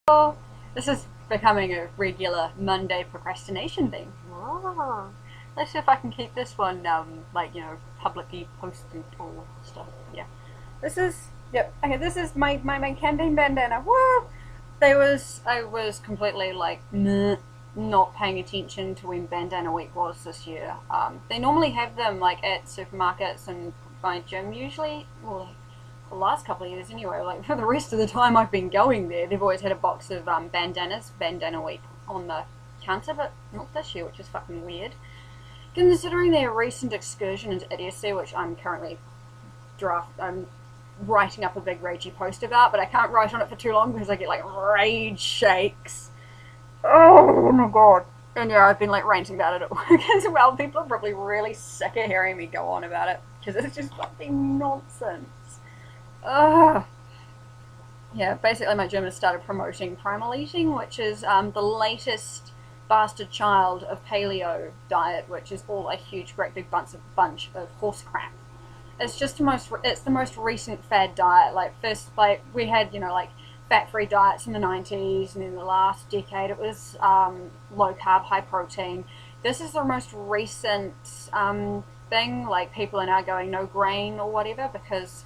Oh, this is becoming a regular Monday procrastination thing. Oh, let's see if I can keep this one, publicly posted or stuff. Yeah. This is, yep, okay, this is my Canteen bandana. Woo! I was completely like, meh, not paying attention to when Bandana Week was this year. They normally have them like at supermarkets and my gym usually, well, the last couple of years anyway, like for the rest of the time I've been going there, they've always had a box of bandanas, Bandana Week, on the counter, but not this year, which is fucking weird. Considering their recent excursion into idiocy, which I'm writing up a big ragey post about, but I can't write on it for too long because I get like rage shakes. Oh my god. And yeah, I've been like ranting about it at work as well. People are probably really sick of hearing me go on about it because it's just fucking nonsense. Ugh. Yeah, basically my gym has started promoting primal eating, which is the latest bastard child of paleo diet, which is all a huge, great big bunch of horse crap. It's the most recent fad diet. Like first, like we had, like fat-free diets in the 90s, and in the last decade it was low carb, high protein. This is the most recent thing. Like people are now going no grain or whatever because,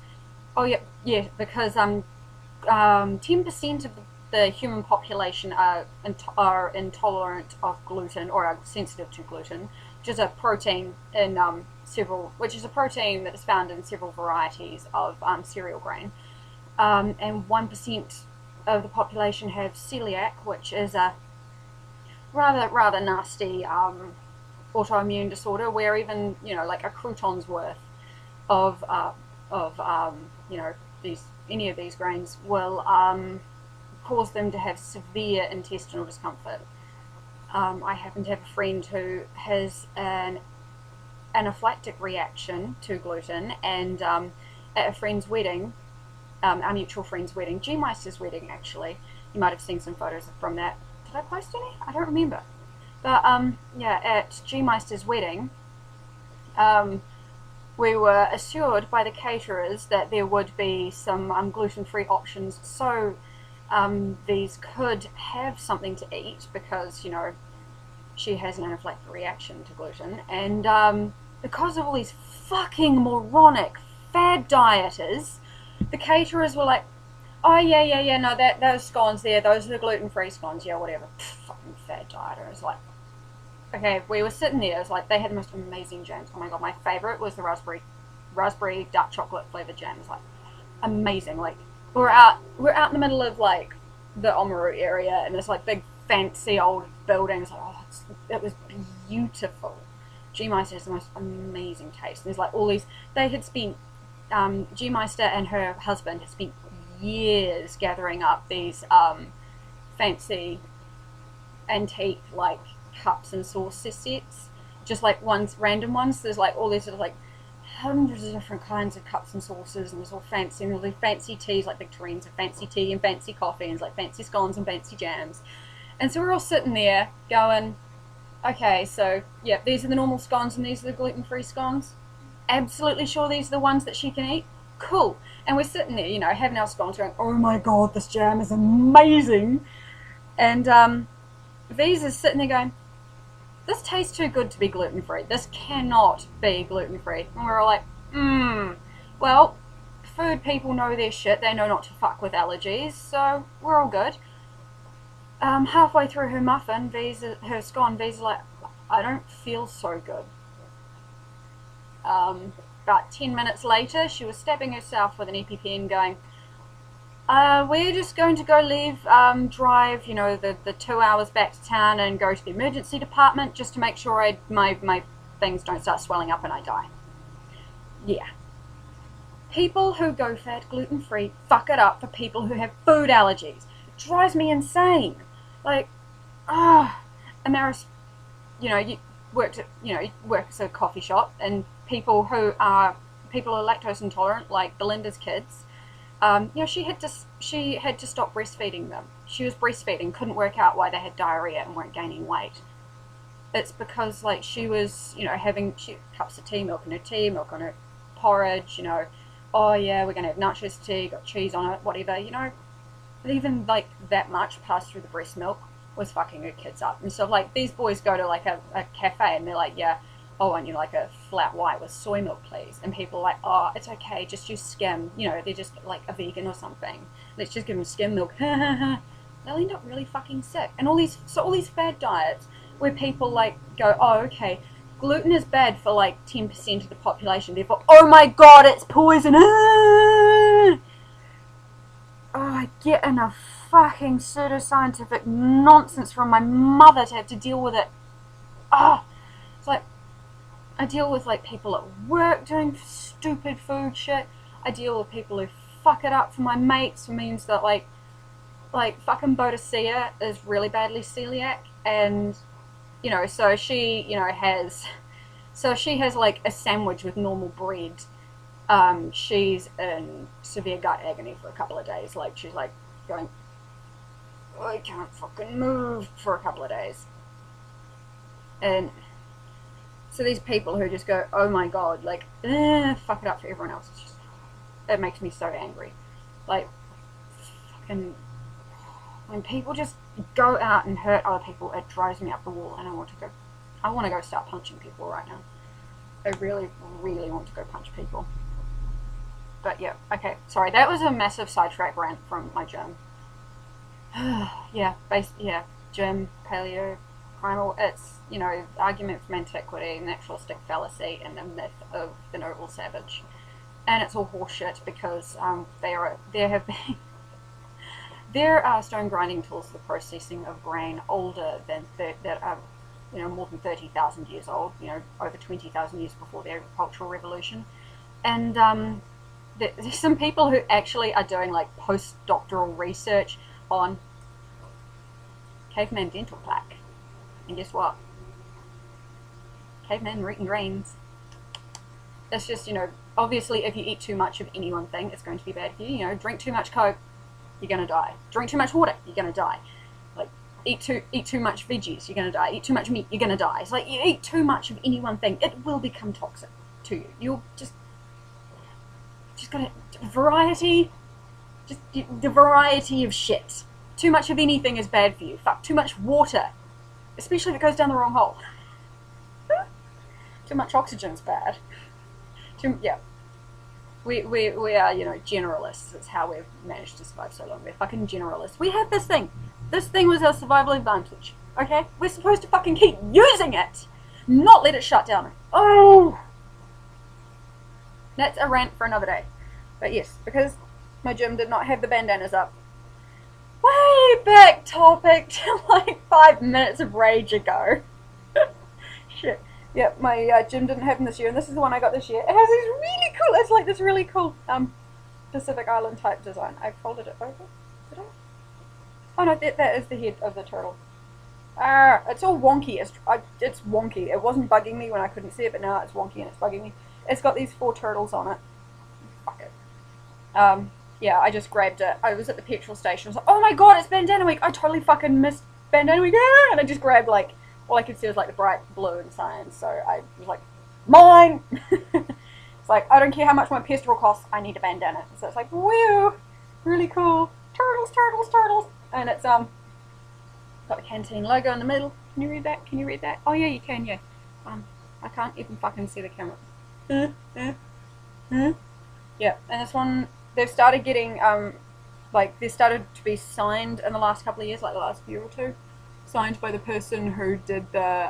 because 10% of the human population are intolerant of gluten or are sensitive to gluten, which is a protein that is found in several varieties of cereal grain, and 1% of the population have celiac, which is a rather nasty autoimmune disorder where even like a crouton's worth of any of these grains will cause them to have severe intestinal discomfort. I happen to have a friend who has an anaphylactic reaction to gluten, and at a friend's wedding, our mutual friend's wedding, G Meister's wedding actually, you might have seen some photos from that. Did I post any? I don't remember. But at G Meister's wedding, we were assured by the caterers that there would be some gluten-free options, so these could have something to eat because she has an anaphylactic reaction to gluten, and because of all these fucking moronic fad dieters, the caterers were like, oh yeah, no, those scones there, those are the gluten-free scones, yeah, whatever. Fucking fad dieter. It's like, okay, we were sitting there, it's like they had the most amazing jams. Oh my god, my favourite was the raspberry dark chocolate flavoured jam. It's like amazing. Like we're out in the middle of like the Oamaru area, and there's like big fancy old buildings. Like, it was beautiful. G Meister has the most amazing taste. And there's like all these. They had spent G Meister and her husband had spent years gathering up these fancy antique like cups and sauce sets, just like random ones. There's like all these sort of like hundreds of different kinds of cups and sauces, and there's all fancy, and all these fancy teas, like big terrines of fancy tea and fancy coffee, and it's like fancy scones and fancy jams. And so we're all sitting there going, okay, so yeah, these are the normal scones and these are the gluten-free scones. Absolutely sure these are the ones that she can eat? Cool. And we're sitting there, having our scones going, oh my god, this jam is amazing. And V's is sitting there going, this tastes too good to be gluten-free. This cannot be gluten-free. And we're all like, well, food people know their shit. They know not to fuck with allergies, so we're all good. Halfway through her muffin, her scone, V's like, I don't feel so good. About 10 minutes later, she was stabbing herself with an EpiPen going, we're just going to go drive, the 2 hours back to town and go to the emergency department just to make sure my things don't start swelling up and I die. Yeah. People who go fat gluten-free fuck it up for people who have food allergies. It drives me insane. Like, Amaris, you work at a coffee shop, and people who are lactose intolerant, like Belinda's kids, she had to stop breastfeeding them. She was breastfeeding, couldn't work out why they had diarrhea and weren't gaining weight. It's because like she was, having cups of tea, milk in her tea, milk on her porridge, oh yeah, we're gonna have nachos tea, got cheese on it, whatever, But even like that much passed through the breast milk was fucking her kids up. And so like these boys go to like a cafe and they're like, yeah, oh, and you like a flat white with soy milk, please. And people are like, oh, it's okay, just use skim. You know, they're just like a vegan or something. Let's just give them skim milk. They'll end up really fucking sick. And all these fad diets where people like go, oh, okay, gluten is bad for like 10% of the population. Therefore, oh my god, it's poison. Oh, I get enough fucking pseudoscientific nonsense from my mother to have to deal with it. Oh, it's like, I deal with like people at work doing stupid food shit. I deal with people who fuck it up for my mates, who means that like fucking Bodicea is really badly celiac, and you know, so she, you know, has like a sandwich with normal bread. She's in severe gut agony for a couple of days. Like she's like going, I can't fucking move for a couple of days. And so these people who just go, oh my god, like, fuck it up for everyone else. It's just, it makes me so angry. Like, fucking, when people just go out and hurt other people, it drives me up the wall, and I want to go start punching people right now. I really, really want to go punch people. But yeah, okay, sorry, that was a massive sidetrack rant from my gym. Gym, paleo, primal, it's, you know, argument from antiquity, naturalistic fallacy, and the myth of the noble savage. And it's all horseshit because there are stone grinding tools for the processing of grain older than that are, you know, more than 30,000 years old, you know, over 20,000 years before the agricultural revolution. And there's some people who actually are doing like postdoctoral research on caveman dental plaque. And guess what? Cavemen were eating grains. It's just, you know, obviously if you eat too much of any one thing, it's going to be bad for you. You know, drink too much Coke, you're gonna die. Drink too much water, you're gonna die. Like, eat too much veggies, you're gonna die. Eat too much meat, you're gonna die. It's like, you eat too much of any one thing, it will become toxic to you. You'll just gotta, variety, just the variety of shit. Too much of anything is bad for you. Fuck, too much water, especially if it goes down the wrong hole. Too much oxygen's bad. We are, you know, generalists. It's how we've managed to survive so long. We're fucking generalists. We had this thing. This thing was our survival advantage. Okay? We're supposed to fucking keep using it, not let it shut down. Oh! That's a rant for another day. But yes, because my gym did not have the bandanas up. Way back topic to like 5 minutes of rage ago. Shit. Yep, my gym didn't have them this year, and this is the one I got this year. It has this really cool, it's like this really cool Pacific Island type design. I folded it over. Did I? Oh no, that is the head of the turtle. It's all wonky. It's wonky. It wasn't bugging me when I couldn't see it, but now it's wonky and it's bugging me. It's got these 4 turtles on it. Fuck it. Yeah, I just grabbed it. I was at the petrol station. I was like, oh my god, it's bandana week. I totally fucking missed bandana week. And I just grabbed like, all I could see was like the bright blue and signs, so I was like, mine! It's like, I don't care how much my petrol costs, I need a bandana. So it's like, woo! Really cool. Turtles, turtles, turtles! And it's got the Canteen logo in the middle. Can you read that? Can you read that? Oh yeah, you can, yeah. I can't even fucking see the camera. Yeah, and this one, they've started getting, they started to be signed in the last couple of years, like the last year or two. Signed by the person who did the,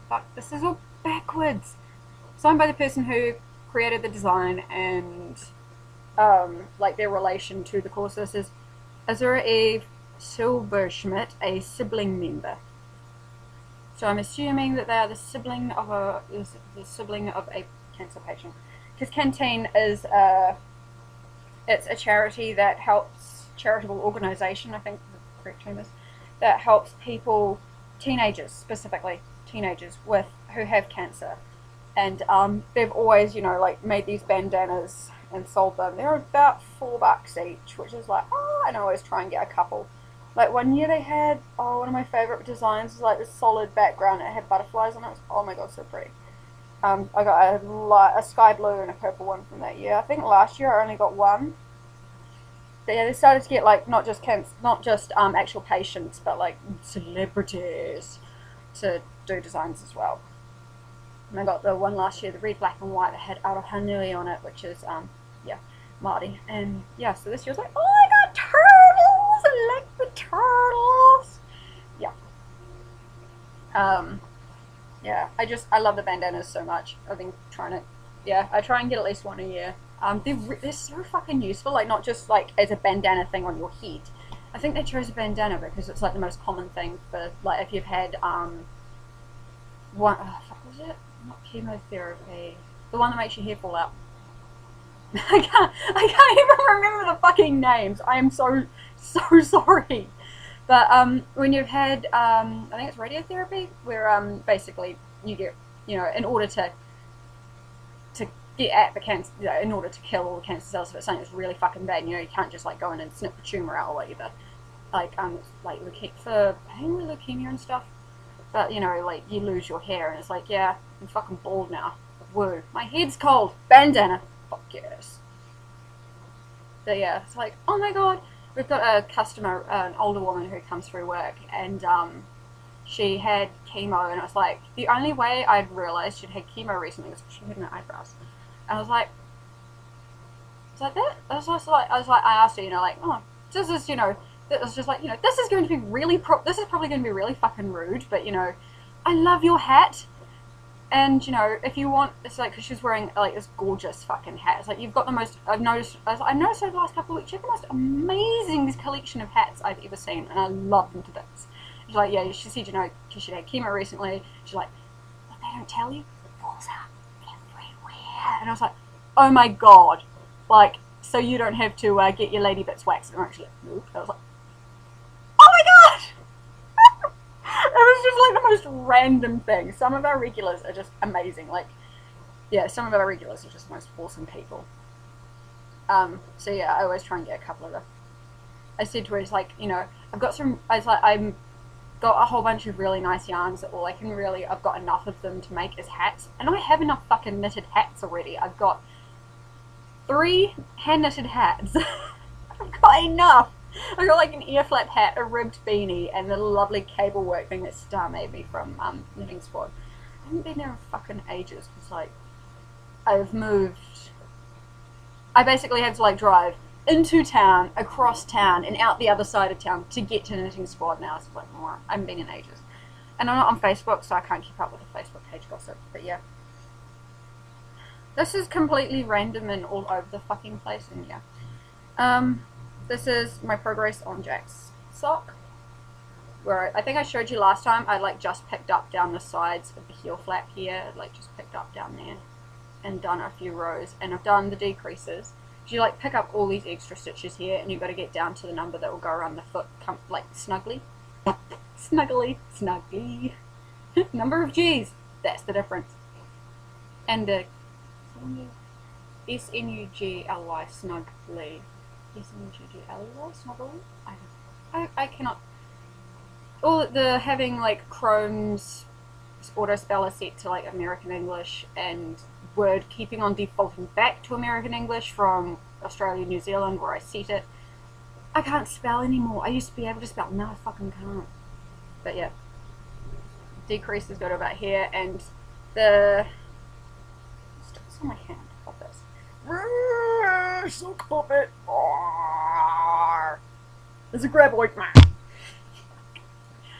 fuck, this is all backwards. Signed by the person who created the design and, like their relation to the course. This is Azura Eve Silberschmidt, a sibling member. So I'm assuming that they are the sibling of a cancer patient. Because Canteen is, it's a charity that helps, charitable organisation, I think, correct term is, that helps people, teenagers specifically, teenagers with who have cancer, and they've always, you know, like made these bandanas and sold them. They're about $4 each, which is like, oh, and I always try and get a couple. Like one year they had, oh, one of my favourite designs was like this solid background. It had butterflies on it. Oh my god, so pretty. I got a sky blue and a purple one from that year. I think last year I only got one. But yeah, they started to get like not just actual patients, but like celebrities to do designs as well. And I got the one last year, the red, black, and white that had Arohanui on it, which is yeah, Māori. And yeah, so this year I was like, oh, I got turtles! I like the turtles. Yeah. Yeah, I love the bandanas so much. I've been trying to, yeah, I try and get at least one a year. They're so fucking useful, like not just like as a bandana thing on your head. I think they chose a bandana because it's like the most common thing for like if you've had what was it? Not chemotherapy. The one that makes your hair fall out. I can't even remember the fucking names. I am so sorry. But when you've had I think it's radiotherapy, where basically you get, you know, in order to get at the cancer, you know, in order to kill all the cancer cells, if it's something that's really fucking bad, you know, you can't just like go in and snip the tumor out or whatever. Like for mainly leukemia and stuff. But you know, like you lose your hair and it's like, yeah, I'm fucking bald now. Woo. My head's cold. Bandana. Fuck yes. But yeah, it's like, oh my god. We've got a customer, an older woman who comes through work, and she had chemo, and it was like, the only way I'd realised she'd had chemo recently was she had no eyebrows. And I was like that? I asked her, you know, like, oh, this is, you know, it was just like, you know, this is going to be really, this is probably going to be really fucking rude, but, you know, I love your hat, and, you know, if you want, it's like, because she's wearing, like, this gorgeous fucking hat, it's like, you've got the most, I've noticed over the last couple of weeks, you have the most amazing collection of hats I've ever seen, and I love them to bits. She's like, yeah, she said, you know, because she'd had chemo recently, she's like, what they don't tell you, it falls out everywhere, and I was like, oh my god, like, so you don't have to get your lady bits waxed, and I'm actually like, nope. I was like, oh my god! It was just like the most random thing. Some of our regulars are just amazing. Like, yeah, some of our regulars are just the most awesome people. So yeah, I always try and get a couple of them. I said to her, it's like, you know, I've got a whole bunch of really nice yarns that I've got enough of them to make as hats. And I have enough fucking knitted hats already. I've got 3 hand knitted hats. I've got enough. I got like an ear flap hat, a ribbed beanie, and the lovely cable work thing that Star made me from Knitting Squad. I haven't been there in fucking ages because like I've moved. I basically had to like drive into town, across town, and out the other side of town to get to Knitting Squad now. So like, I haven't been in ages, and I'm not on Facebook, so I can't keep up with the Facebook page gossip. But yeah, this is completely random and all over the fucking place, and yeah. This is my progress on Jack's sock, where I think I showed you last time I like just picked up down the sides of the heel flap here, like just picked up down there and done a few rows, and I've done the decreases. So you like pick up all these extra stitches here and you've got to get down to the number that will go around the foot like snugly. Snuggly. Number of G's, that's the difference. And the S-N-U-G-L-Y, snugly. S-N-U-G-L-Y, snugly? I cannot. All the having like Chrome's auto speller set to like American English and Word keeping on defaulting back to American English from Australia, New Zealand, where I set it. I can't spell anymore. I used to be able to spell, now I fucking can't. But yeah, decrease has got about here, and the it's on my hand. Got this. Silk puppet. There's a graboid.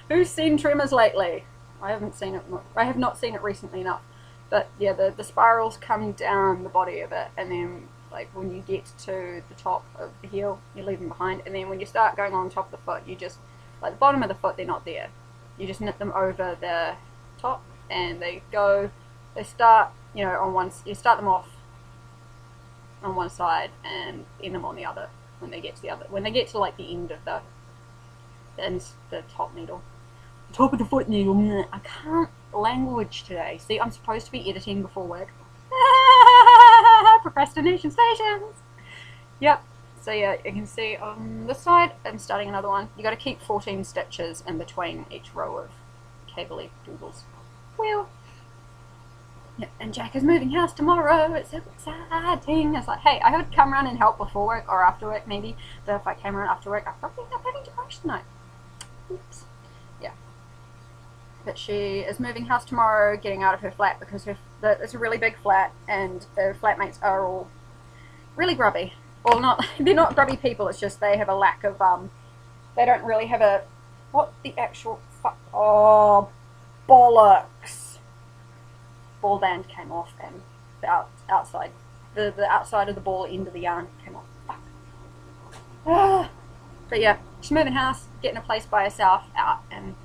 Who's seen Tremors lately? I haven't seen it. I have not seen it recently enough. But yeah, the spirals come down the body of it, and then like when you get to the top of the heel, you leave them behind, and then when you start going on top of the foot, you just, like the bottom of the foot, they're not there. You just knit them over the top, and they start, you know, you start them off on one side and end them on the other when they get to like the end of the top needle. The top of the foot needle. I can't language today. See, I'm supposed to be editing before work. Procrastination stations. Yep. So yeah, you can see on this side, I'm starting another one. You got to keep 14 stitches in between each row of cable-y doodles. Well, Yeah, and Jack is moving house tomorrow. It's so exciting. It's like, hey, I would come around and help before work or after work maybe, but if I came around after work, I'd probably end up having to crash tonight. Oops. Yeah. But she is moving house tomorrow, getting out of her flat because it's a really big flat, and her flatmates are all really grubby. Well, not they're not grubby people. It's just they have a lack of They don't really have a what the actual fuck. Oh, bollocks! Ball band came off and the outside of the ball end of the yarn came off. Fuck. But yeah, she's moving house, getting a place by herself out, and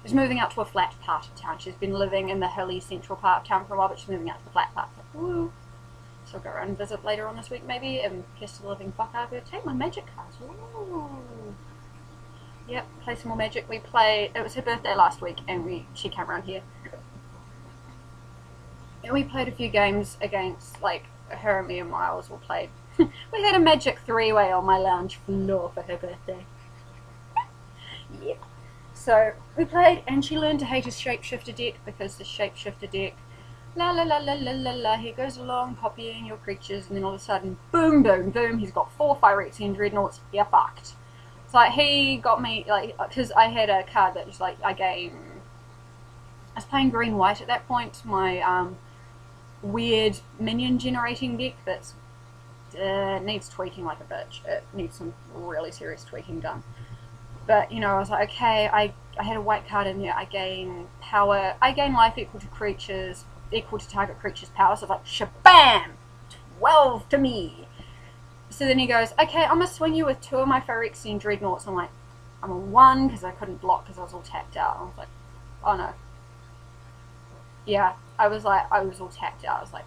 she's moving out to a flat part of town. She's been living in the hilly central part of town for a while, but she's moving out to the flat part. Woo. So I'll go around and visit later on this week maybe and kiss the living fuck out of her. Take my magic cards. Ooh. Yep, play some more magic. It was her birthday last week and she came around here. And we played a few games against, like, her and me and Miles all played. We had a magic three-way on my lounge floor for her birthday. Yep. So we played, and she learned to hate his shapeshifter deck because the shapeshifter deck, la la la la la la la, he goes along copying your creatures, and then all of a sudden, boom, boom, boom, he's got 4 Phyrexian Dreadnoughts, you're fucked. It's like, he got me, like, because I had a card that was like, I was playing green-white at that point, my, weird minion generating deck that's needs tweaking like a bitch. It needs some really serious tweaking done. But, you know, I was like, okay, I had a white card in there. I gain power. I gain life equal to target creature's power. So it's like, shabam! 12 to me. So then he goes, okay, I'm going to swing you with 2 of my Phyrexian Dreadnoughts. I'm like, I'm a 1 because I couldn't block because I was all tapped out. I was like, oh no. Yeah, I was all tapped out. I was like,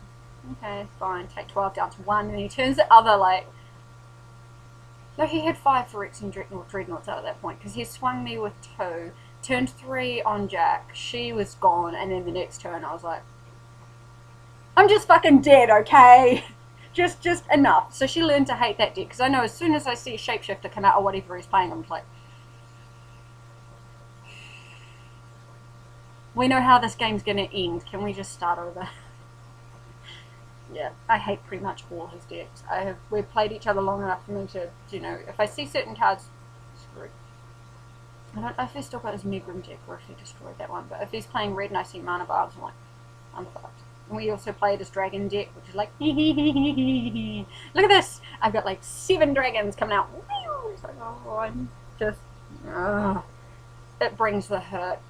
okay, fine, take 12 down to 1. And then he turns the other, like, no, he had 5 Phyrexian Dreadnoughts out at that point, because he swung me with 2, turned 3 on Jack, she was gone, and then the next turn I was like, I'm just fucking dead, okay? just enough. So she learned to hate that deck, because I know as soon as I see a shapeshifter come out or whatever he's playing, I'm like, we know how this game's gonna end. Can we just start over? Yeah, I hate pretty much all his decks. We've played each other long enough for me to, you know, if I see certain cards, screwed. I don't know if he's still got his Megrim deck or if he destroyed that one, but if he's playing red and I see Mana Barbs, I'm like, I'm fucked. And we also played his dragon deck, which is like, look at this! I've got like 7 dragons coming out. It's like, oh, I'm just, it brings the hurt.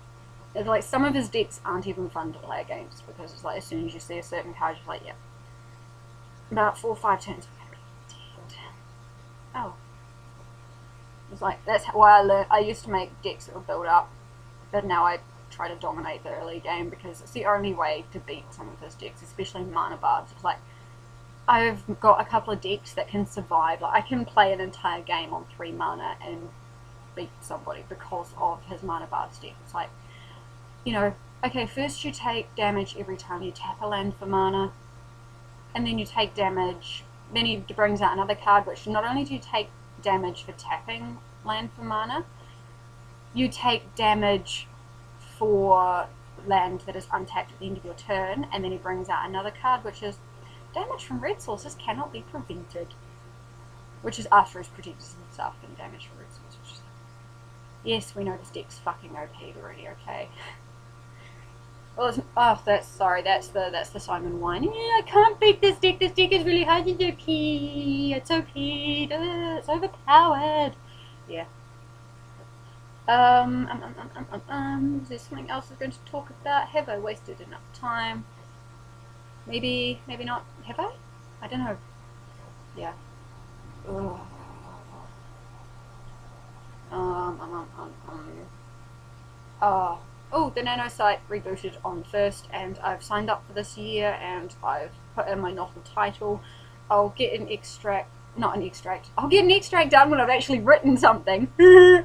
It's like, some of his decks aren't even fun to play against, because it's like, as soon as you see a certain card, you're like, yeah. About 4 or 5 turns, I'm dead. Oh. It's like, that's why I learned. I used to make decks that would build up, but now I try to dominate the early game, because it's the only way to beat some of his decks, especially Mana Barbs. It's like, I've got a couple of decks that can survive. Like, I can play an entire game on 3 mana and beat somebody because of his Mana Barbs deck. It's like, you know, okay, first you take damage every time you tap a land for mana, and then you take damage, then he brings out another card, which not only do you take damage for tapping land for mana, you take damage for land that is untapped at the end of your turn, and then he brings out another card, which is damage from red sources cannot be prevented, which is after he's protected himself from damage from red sources. Yes, we know this deck's fucking OP already, okay? Well, that's the Simon whining. Yeah, I can't beat this deck. This deck is really hard. It's OP. It's OP. It's overpowered. Yeah. Is there something else I was going to talk about? Have I wasted enough time? Maybe not. Have I? I don't know. Yeah. Ugh. Oh, the Nano site rebooted on 1st, and I've signed up for this year, and I've put in my novel title. I'll get an extract, I'll get an extract done when I've actually written something. I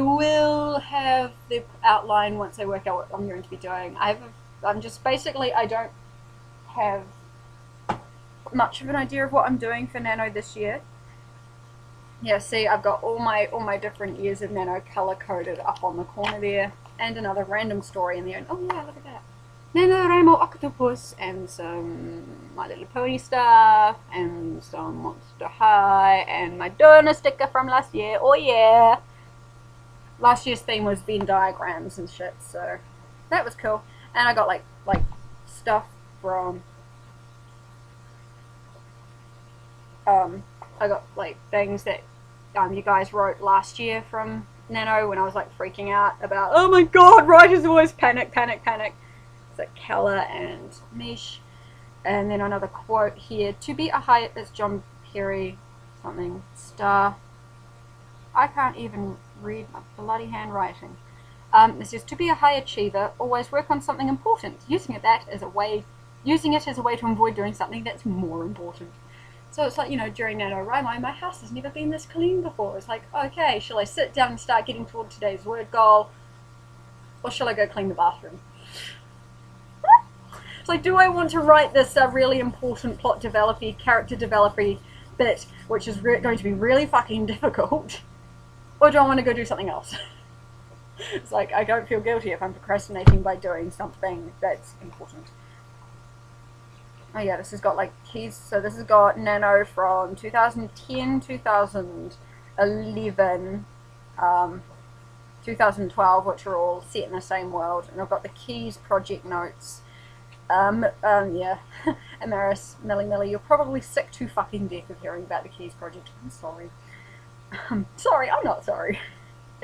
will have the outline once I work out what I'm going to be doing. I don't have much of an idea of what I'm doing for Nano this year. Yeah, see, I've got all my different years of Nano color coded up on the corner there. and another random story in the end. Oh yeah, look at that. NaNoWriMo octopus, and some My Little Pony stuff, and some Monster High, and my donor sticker from last year. Oh yeah! Last year's theme was Venn diagrams and shit, so that was cool. And I got like stuff from I got like things that you guys wrote last year from Nano when I was like freaking out about, oh my god, writers always panic. It's like Keller and Mish. And then another quote here, to be a high, it's John Perry something star. I can't even read my bloody handwriting. This is, to be a high achiever, always work on something important, using it as a way to avoid doing something that's more important. So it's like, you know, during NaNoWriMo, my house has never been this clean before. It's like, okay, shall I sit down and start getting toward today's word goal, or shall I go clean the bathroom? It's like, do I want to write this really important plot developy, character developy bit, which is going to be really fucking difficult, or do I want to go do something else? It's like, I don't feel guilty if I'm procrastinating by doing something that's important. Oh yeah, this has got like keys. So this has got Nano from 2010, 2011, 2012, which are all set in the same world. And I've got the keys project notes. Yeah, Amaris, Millie, you're probably sick to fucking death of hearing about the keys project. I'm sorry. Sorry, I'm not sorry.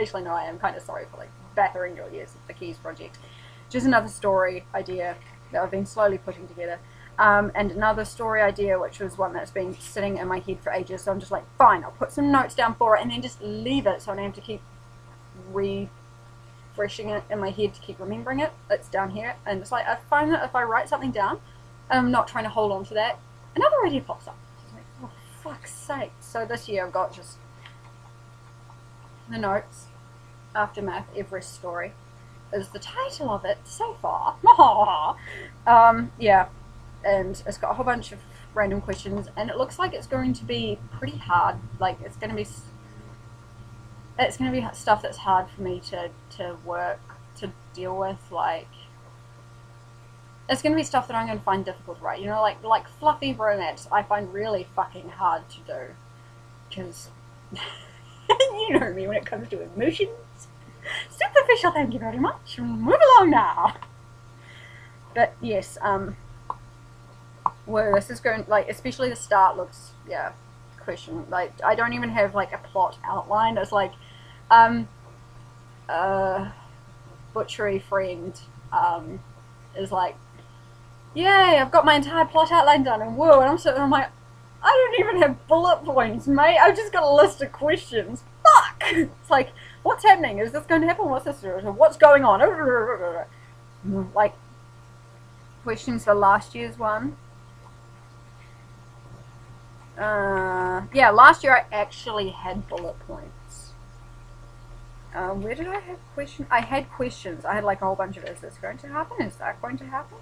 Actually, no, I am kind of sorry for like battering your ears with the keys project. Just another story idea that I've been slowly putting together. And another story idea, which was one that's been sitting in my head for ages, so I'm just like, fine, I'll put some notes down for it and then just leave it so I don't have to keep refreshing it in my head to keep remembering it. It's down here, and it's like, I find that if I write something down and I'm not trying to hold on to that, another idea pops up. It's like, oh, fuck's sake. So this year I've got just the notes, Aftermath, Everest Story is the title of it so far. Yeah. And it's got a whole bunch of random questions, and it looks like it's going to be pretty hard. Like, it's going to be stuff that's hard for me to deal with. Like, it's going to be stuff that I'm going to find difficult to write. You know, like fluffy romance, I find really fucking hard to do, because you know me when it comes to emotions. Superficial, thank you very much. Move along now. But yes, where this is going, like, especially the start looks, yeah, question. Like, I don't even have like a plot outline. It's like, butchery friend, is like, yay, I've got my entire plot outline done, and whoa, and I'm like, I don't even have bullet points, mate. I've just got a list of questions. Fuck! It's like, what's happening? Is this going to happen? What's this? What's going on? Like, questions for last year's one. Yeah, last year I actually had bullet points. Where did I have questions? I had questions. I had like a whole bunch of, is this going to happen? Is that going to happen?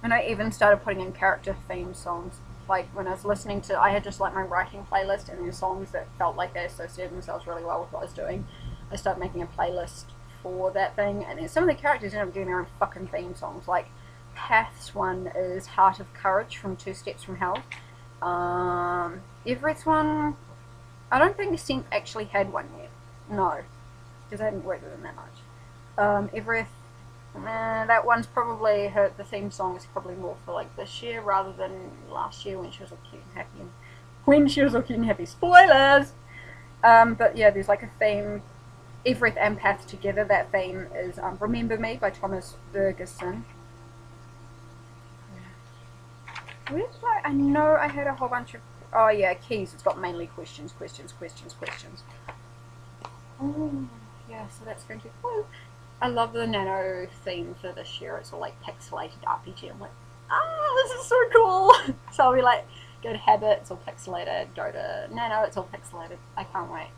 And I even started putting in character theme songs. Like, when I was listening to, I had just like my writing playlist, and then songs that felt like they associated themselves really well with what I was doing. I started making a playlist for that thing, and then some of the characters ended up doing their own fucking theme songs. Like, Path's one is Heart of Courage from 2 Steps from Hell. Everett's one, I don't think Synth actually had one yet. No, because I hadn't worked with him that much. Everett, that one's probably, the theme song is probably more for like this year rather than last year when she was all cute and happy. When she was all cute and happy. Spoilers! But yeah, there's like a theme, Everett and Path together. That theme is Remember Me by Thomas Ferguson. Where did I know I had a whole bunch of, oh yeah, keys. It's got mainly questions. Oh, yeah, so that's going to be cool. I love the Nano theme for this year. It's all like pixelated RPG. I'm like, this is so cool. So I'll be like, go to Habit, it's all pixelated. Go to Nano, it's all pixelated. I can't wait.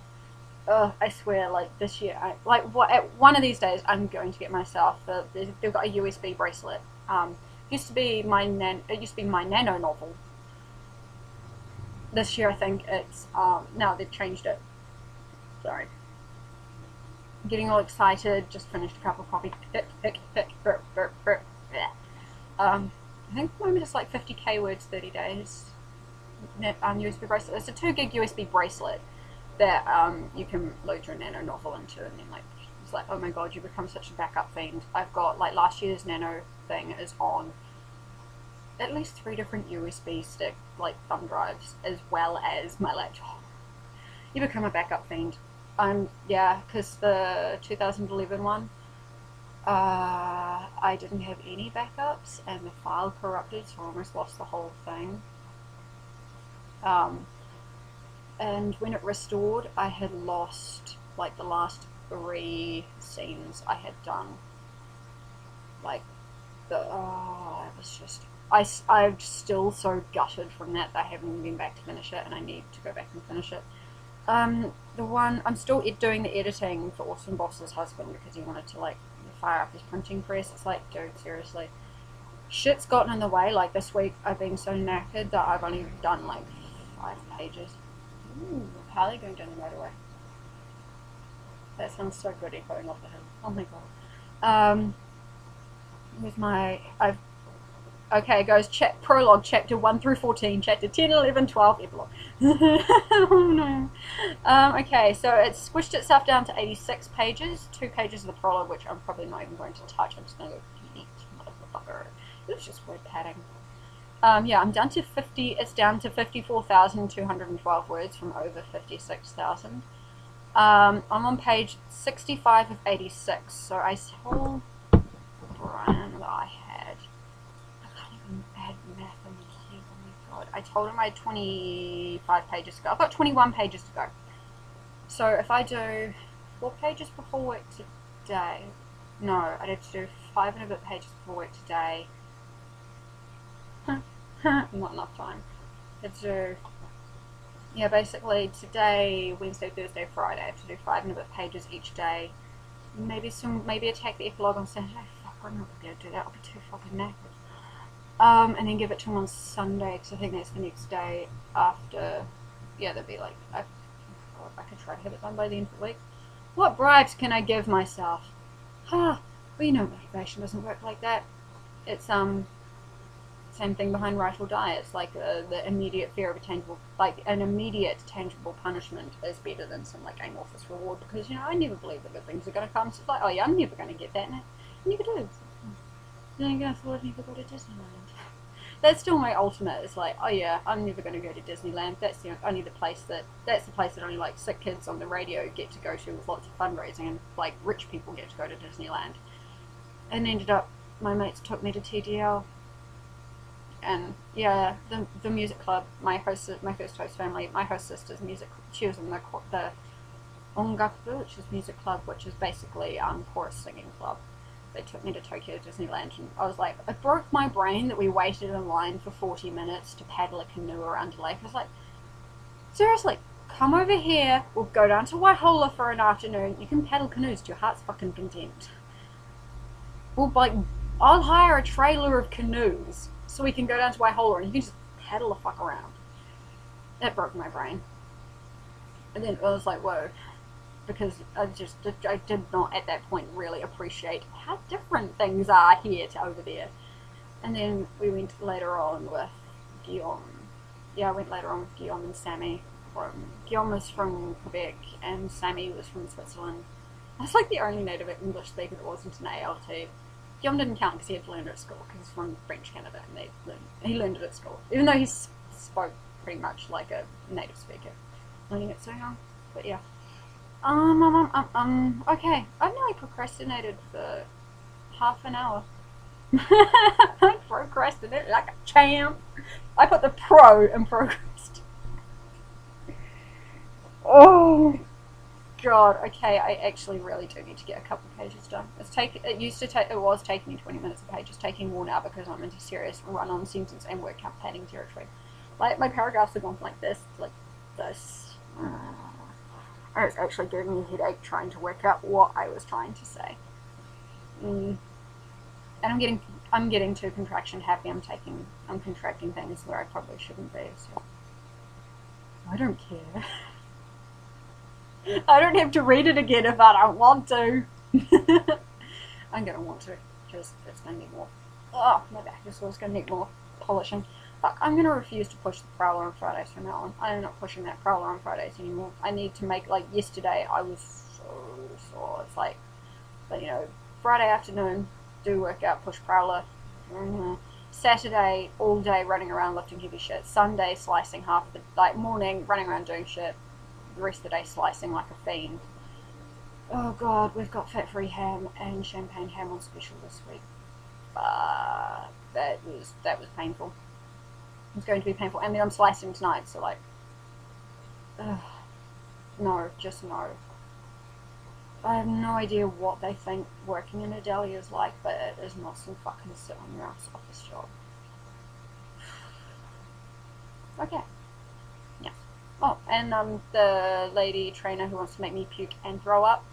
I swear, like this year, one of these days, I'm going to get myself. They've got a USB bracelet. It used to be my Nano novel. This year, I think it's no, they've changed it. Sorry. getting all excited. Just finished a cup of coffee. I think the moment it's like 50k words, 30 days. USB bracelet. It's a 2 gig USB bracelet that you can load your Nano novel into, and then like it's like, oh my god, you become such a backup fiend. I've got like last year's Nano thing is on at least 3 different USB stick like thumb drives, as well as my laptop. You become a backup fiend. Yeah, because the 2011 one, I didn't have any backups, and the file corrupted, so I almost lost the whole thing. And when it restored, I had lost like the last 3 scenes I had done. Like it was just, I'm still so gutted from that I haven't been back to finish it, and I need to go back and finish it. The one I'm still doing the editing for Awesome Boss's husband because he wanted to like fire up his printing press. It's like, dude, seriously, shit's gotten in the way. Like this week I've been so knackered that I've only done like 5 pages. Ooh, Harley going down the motorway. That sounds so good, echoing off the hill. Oh my god. With my okay, it goes prologue, chapter 1 through 14, chapter 10, 11, 12, epilogue. Oh no. Okay, so it's squished itself down to 86 pages, 2 pages of the prologue, which I'm probably not even going to touch. I'm just going to go delete, motherfucker. It was just word padding. Yeah, I'm down to 50, it's down to 54,212 words from over 56,000. I'm on page 65 of 86, so I told Brian that I had, I can't even add math in here, oh my god. I told him I had 25 pages to go. I've got 21 pages to go. So if I do 4 pages before work today, no, I'd have to do 5 and a bit pages before work today. Not enough time. I have to do, yeah, basically today, Wednesday, Thursday, Friday, I have to do 5 and a bit pages each day. Maybe attack the epilogue on Saturday. Fuck, I'm not gonna be able to do that. I'll be too fucking knackered. And then give it to him on Sunday, because I think that's the next day after. Yeah, that'd be like, I could try to have it done by the end of the week. What bribes can I give myself? Well, you know, motivation doesn't work like that. It's same thing behind Write or Die. It's like the immediate fear of a tangible, like an immediate tangible punishment is better than some like amorphous reward, because you know I never believe that good things are going to come. So it's like, oh yeah, I'm never going to get that, and I never do. Then again, I thought I'd never go to Disneyland. That's still my ultimate. It's like, oh yeah, I'm never going to go to Disneyland. That's the place that only like sick kids on the radio get to go to with lots of fundraising, and like rich people get to go to Disneyland. And ended up, my mates took me to TDL. And yeah, the music club, my first host family, my host sister's music, she was in the Ongaku, which is music club, which is basically chorus singing club. They took me to Tokyo Disneyland, and I was like, it broke my brain that we waited in line for 40 minutes to paddle a canoe around a lake. I was like, seriously, come over here, we'll go down to Waihola for an afternoon, you can paddle canoes to your heart's fucking content. I'll hire a trailer of canoes so we can go down to Waihola and you can just paddle the fuck around. That broke my brain. And then I was like, whoa. Because I did not at that point really appreciate how different things are here to over there. And then we went later on with Guillaume. Yeah, I went later on with Guillaume and Sammy. Guillaume was from Quebec and Sammy was from Switzerland. I was like the only native English speaker that wasn't an ALT. Guillaume didn't count because he had to learn it at school, because he's from French Canada, and he learned it at school, even though he spoke pretty much like a native speaker. Learning it so young, but yeah. Okay, I've nearly procrastinated for half an hour. I procrastinated like a champ. I put the pro in procrastinate. Oh god, okay, I actually really do need to get a couple of pages done. It was taking me 20 minutes a page. It's taking more now because I'm into serious run-on sentence and word count padding territory. Like, my paragraphs are going from like this to like this. And it's actually giving me a headache trying to work out what I was trying to say. And I'm getting too contraction happy. I'm contracting things where I probably shouldn't be, so I don't care. I don't have to read it again if I don't want to. I'm gonna want to, because it's gonna need more. Oh, my back is always gonna need more polishing. Fuck, I'm gonna refuse to push the prowler on Fridays from now on. I am not pushing that prowler on Fridays anymore. I need to make, like, yesterday I was so sore. It's like, but you know, Friday afternoon, do workout, push prowler. Saturday, all day running around lifting heavy shit. Sunday, slicing half the, like, morning, running around doing shit. The rest of the day slicing like a fiend. Oh god, we've got fat-free ham and champagne ham on special this week. That was painful. It's going to be painful. And then I'm slicing tonight, so like, no, just no. I have no idea what they think working in a deli is like, but it is not some fucking sit on your ass office job. Okay. Yeah. Oh, and the lady trainer who wants to make me puke and throw up.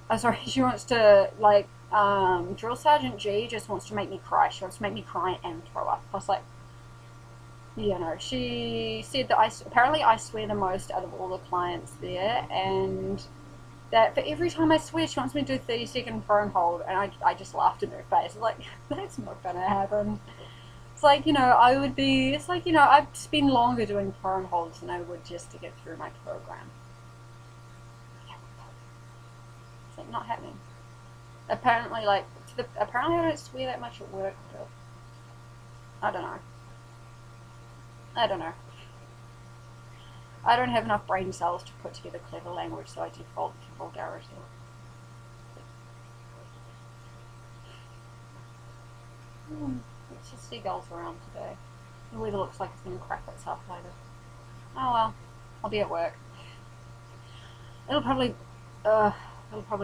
Oh, sorry, she wants to, like, Drill Sergeant G just wants to make me cry. She wants to make me cry and throw up. I was like, you know, she said that apparently I swear the most out of all the clients there, and that for every time I swear she wants me to do 30-second phone hold, and I just laughed in her face. Like, that's not gonna happen. It's like, you know, it's like, you know, I'd spend longer doing phone holds than I would just to get through my program. It's like, not happening. Apparently, like, apparently I don't swear that much at work, but I don't know. I don't know. I don't have enough brain cells to put together clever language, so I default to vulgarity. It's just seagulls around today. The weather looks like it's going to crap itself later. Oh well, I'll be at work. It'll probably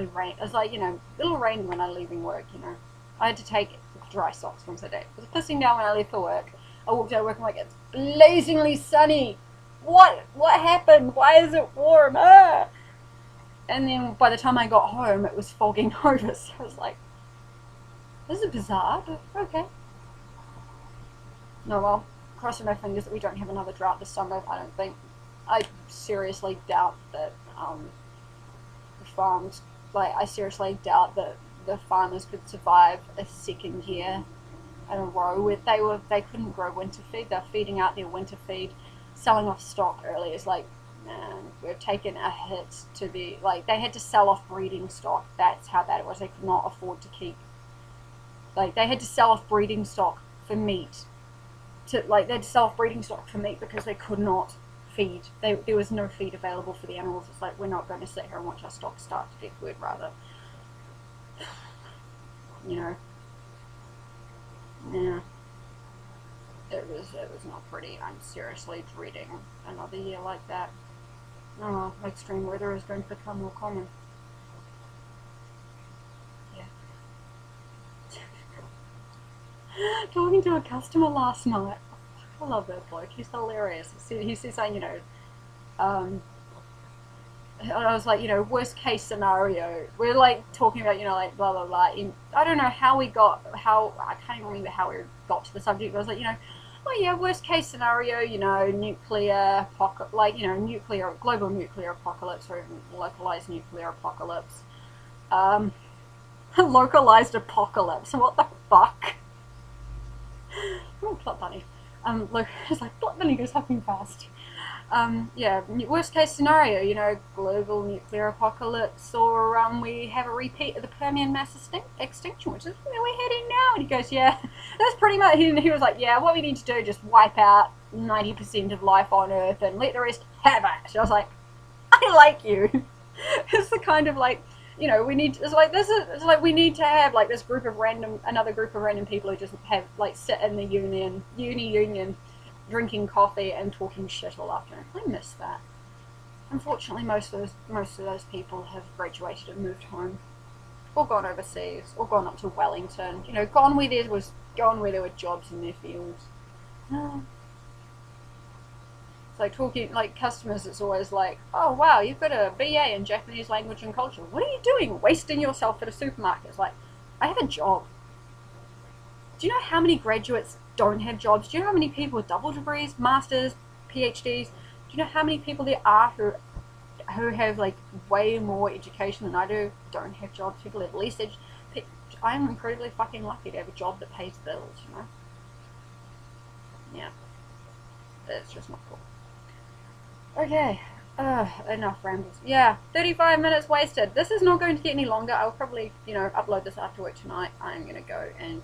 rain. It's like, you know, it'll rain when I'm leaving work, you know. I had to take dry socks once a day. It was pissing down when I left for work. I walked out of work and I'm like, it's blazingly sunny. What happened? Why is it warm? Ah! And then by the time I got home, it was fogging over. So I was like, this is bizarre, but okay. No, well, crossing my fingers that we don't have another drought this summer. I don't think. I seriously doubt that the farms, like, I seriously doubt that the farmers could survive a second year in a row where they couldn't grow winter feed. They're feeding out their winter feed, selling off stock early. It's like, man, we've taken a hit to the, like, they had to sell off breeding stock. That's how bad it was. They could not afford to keep, like, they had to sell off breeding stock for meat. They had to sell off breeding stock for meat because they could not feed. There was no feed available for the animals. It's like, we're not going to sit here and watch our stock starve to death. We'd rather, you know, yeah. It was not pretty. I'm seriously dreading another year like that. Oh, extreme weather is going to become more common. Yeah. Talking to a customer last night. I love that bloke. He's hilarious. He said something, you know, I was like, you know, worst case scenario. We're like talking about, you know, like blah blah blah. I don't know how I can't even remember how we got to the subject. But I was like, you know, oh yeah, worst case scenario, you know, nuclear like, you know, global nuclear apocalypse, or even localized nuclear apocalypse. Localized apocalypse. What the fuck? Oh, plot bunny. Look, it's like plot bunny goes fucking fast. Yeah, worst case scenario, you know, global nuclear apocalypse, or we have a repeat of the Permian mass extinction, which is where we're heading now. And he goes, yeah, that's pretty much, he was like, yeah, what we need to do is just wipe out 90% of life on Earth and let the rest have it. So I was like, I like you. It's the kind of, like, you know, we need to have, like, this another group of random people who just have, like, sit in the union, drinking coffee and talking shit all afternoon. I miss that. Unfortunately, most of those people have graduated and moved home, or gone overseas, or gone up to Wellington. You know, gone where there were jobs in their fields. It's like talking, like, customers, it's always like, oh wow, you've got a BA in Japanese language and culture. What are you doing wasting yourself at a supermarket? It's like, I have a job. Do you know how many graduates don't have jobs? Do you know how many people with double degrees, masters, PhDs? Do you know how many people there are who who have like way more education than I do don't have jobs. People have less I'm incredibly fucking lucky to have a job that pays bills, you know? Yeah. It's just not cool. Okay. Enough rambles. Yeah, 35 minutes wasted. This is not going to get any longer. I'll probably, you know, upload this after work tonight. I'm going to go and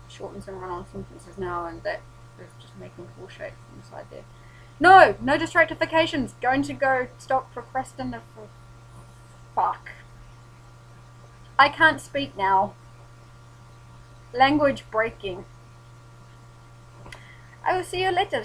shorten some run-on sentences now, and that is just making cool shapes inside there. No distractifications. Going to go stop procrastinating. Fuck. I can't speak now. Language breaking. I will see you later.